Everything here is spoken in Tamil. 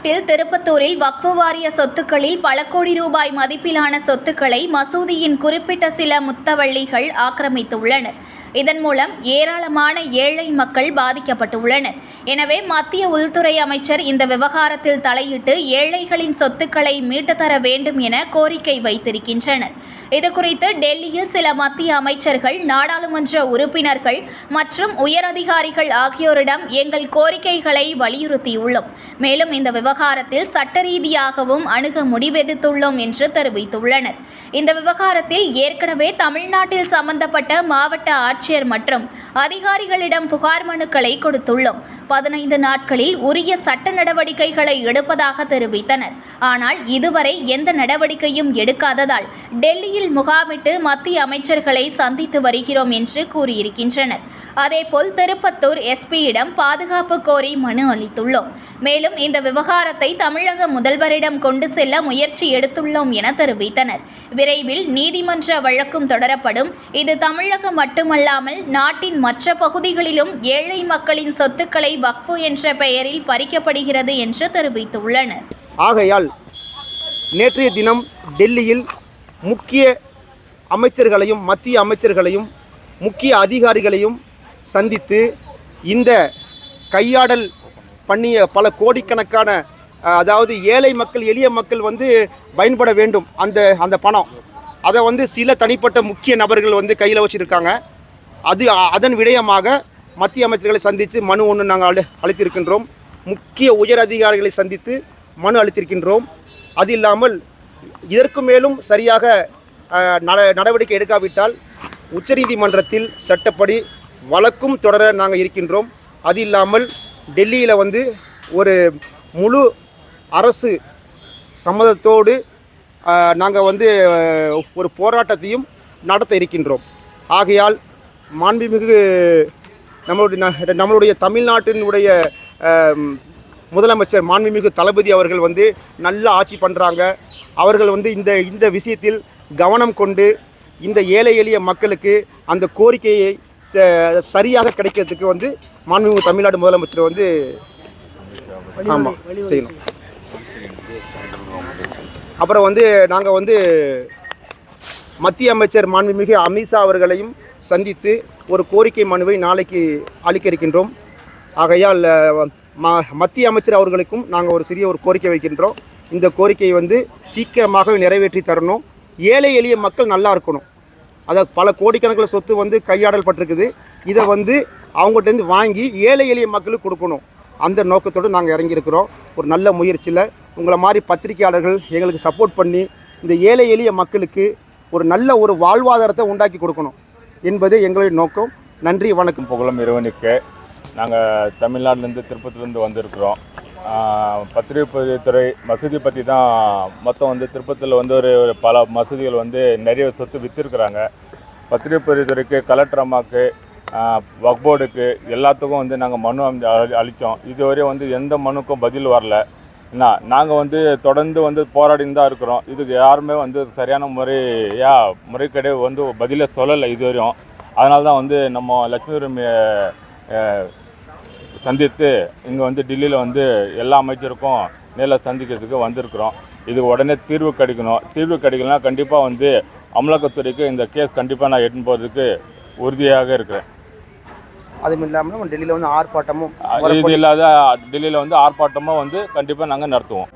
தமிழ்நாட்டில் திருப்பத்தூரில் வக்ஃப் வாரிய சொத்துக்களில் பல கோடி ரூபாய் மதிப்பிலான சொத்துக்களை மசூதியின் குறிப்பிட்ட சில முத்தவள்ளிகள் ஆக்கிரமித்துள்ளனர். இதன் மூலம் ஏராளமான ஏழை மக்கள் பாதிக்கப்பட்டுள்ளனர். எனவே மத்திய உள்துறை அமைச்சர் இந்த விவகாரத்தில் தலையிட்டு ஏழைகளின் சொத்துக்களை மீட்டு தர வேண்டும் என கோரிக்கை வைத்திருக்கின்றனர். இதுகுறித்து டெல்லியில் சில மத்திய அமைச்சர்கள், நாடாளுமன்ற உறுப்பினர்கள் மற்றும் உயரதிகாரிகள் ஆகியோரிடம் எங்கள் கோரிக்கைகளை வலியுறுத்தியுள்ளோம். மேலும் இந்த விவகாரத்தில் சட்ட ரீதியாகவும் அணுக முடிவெடுத்துள்ளோம் என்று தெரிவித்துள்ளனர். இந்த விவகாரத்தில் ஏற்கனவே தமிழ்நாட்டில் சம்பந்தப்பட்ட மாவட்ட ஆட்சியர் மற்றும் அதிகாரிகளிடம் புகார் மனுக்களை கொடுத்துள்ளோம். 15 நாட்களில் உரிய சட்ட நடவடிக்கைகளை எடுப்பதாக தெரிவித்தனர். ஆனால் இதுவரை எந்த நடவடிக்கையும் எடுக்காததால் டெல்லியில் முகாமிட்டு மத்திய அமைச்சர்களை சந்தித்து வருகிறோம் என்று கூறியிருக்கின்றனர். அதேபோல் திருப்பத்தூர் எஸ்பியிடம் பாதுகாப்பு கோரி மனு அளித்துள்ளோம். மேலும் இந்த விவகாரத்தை தமிழக முதல்வரிடம் கொண்டு செல்ல முயற்சி எடுத்துள்ளோம் என தெரிவித்தனர். விரைவில் நீதிமன்ற வழக்கும் தொடரப்படும். இது தமிழகம் மட்டுமல்லாமல் நாட்டின் மற்ற பகுதிகளிலும் ஏழை மக்களின் சொத்துக்களை வக்ஃபு என்ற பெயரில் பறிக்கப்படுகிறது என்று தெரிவித்துள்ளனர். ஆகையால் நேற்றைய தினம் டெல்லியில் முக்கிய அமைச்சர்களையும் மத்திய அமைச்சர்களையும் முக்கிய அதிகாரிகளையும் சந்தித்து இந்த கையாடல் பண்ணிய பல கோடிக்கணக்கான அதாவது ஏழை மக்கள் எளிய மக்கள் பயன்பட வேண்டும் அந்த பணம் அதை சில தனிப்பட்ட முக்கிய நபர்கள் கையில் வச்சுருக்காங்க. அதன் விடயமாக மத்திய அமைச்சர்களை சந்தித்து மனு ஒன்று நாங்கள் அளித்திருக்கின்றோம். முக்கிய உயர் அதிகாரிகளை சந்தித்து மனு அளித்திருக்கின்றோம். அது இல்லாமல் இதற்கு மேலும் சரியாக நடவடிக்கை எடுக்காவிட்டால் உச்சநீதிமன்றத்தில் சட்டப்படி வழக்கும் தொடர நாங்கள் இருக்கின்றோம். அது இல்லாமல் டெல்லியில் ஒரு முழு அரசு சம்மதத்தோடு நாங்கள் ஒரு போராட்டத்தையும் நடத்த இருக்கின்றோம். ஆகையால் மாண்புமிகு நம்மளுடைய தமிழ்நாட்டினுடைய முதலமைச்சர் மாண்புமிகு தளபதி அவர்கள் நல்ல ஆட்சி பண்ணுறாங்க. அவர்கள் இந்த விஷயத்தில் கவனம் கொண்டு இந்த ஏழை எளிய மக்களுக்கு அந்த கோரிக்கையை சரியாக கிடைக்கிறதுக்கு மாண்புமிகு தமிழ்நாடு முதலமைச்சர் ஆமாம் செய்யணும். அப்புறம் நாங்கள் மத்திய அமைச்சர் மாண்புமிகு அமித்ஷா அவர்களையும் சந்தித்து ஒரு கோரிக்கை மனுவை நாளைக்கு அளிக்க இருக்கின்றோம். ஆகையால் மத்திய அமைச்சர் அவர்களுக்கும் நாங்கள் ஒரு சிறிய கோரிக்கை வைக்கின்றோம். இந்த கோரிக்கையை சீக்கிரமாக நிறைவேற்றி தரணும். ஏழை எளிய மக்கள் நல்லா இருக்கணும். அதாவது பல கோடிக்கணக்கில் சொத்து கையாடல் பட்டிருக்குது. இதை அவங்கள்ட்டேருந்து வாங்கி ஏழை எளிய மக்களுக்கு கொடுக்கணும். அந்த நோக்கத்தோடு நாங்கள் இறங்கியிருக்கிறோம். ஒரு நல்ல முயற்சியில் உங்களை மாதிரி பத்திரிகையாளர்கள் எங்களுக்கு சப்போர்ட் பண்ணி இந்த ஏழை எளிய மக்களுக்கு ஒரு நல்ல வாழ்வாதாரத்தை உண்டாக்கி கொடுக்கணும் என்பது எங்களுடைய நோக்கம். நன்றி, வணக்கம். புகழும் இறைவனுக்கு. நாங்கள் தமிழ்நாட்டிலேருந்து திருப்பத்திலேருந்து வந்திருக்கிறோம். பத்திரிகைத்துறை மசூதி பற்றி தான் மொத்தம் திருப்பத்தூரில் ஒரு பல மசூதிகள் நிறைய சொத்து விற்றுருக்குறாங்க. பத்திரிகைத்துறைக்கு, கலெக்டர் அம்மாவுக்கு, வக்ஃப் போர்டுக்கு எல்லாத்துக்கும் நாங்கள் மனு அளித்தோம். இதுவரை எந்த மனுக்கும் பதில் வரல. நாங்கள் தொடர்ந்து போராடின்னு தான் இருக்கிறோம். இதுக்கு யாருமே சரியான முறைக்கேடு பதிலே சொல்லலை இதுவரையும். அதனால தான் நம்ம லட்சுமி உரிமையை சந்தித்து இங்கே டெல்லியில் எல்லா அமைச்சருக்கும் நேரில் சந்திக்கிறதுக்கு வந்திருக்கிறோம். இது உடனே தீர்வு கிடைக்கணும். தீர்வு கிடைக்கலனா கண்டிப்பாக அமலாக்கத்துறைக்கு இந்த கேஸ் கண்டிப்பாக நான் எடுத்துன்னு போகிறதுக்கு உறுதியாக இருக்கிறேன். அதுவும் இல்லாமல் டெல்லியில் ஆர்ப்பாட்டமும் இது இல்லாத டெல்லியில் ஆர்ப்பாட்டமும் கண்டிப்பாக நாங்கள் நடத்துவோம்.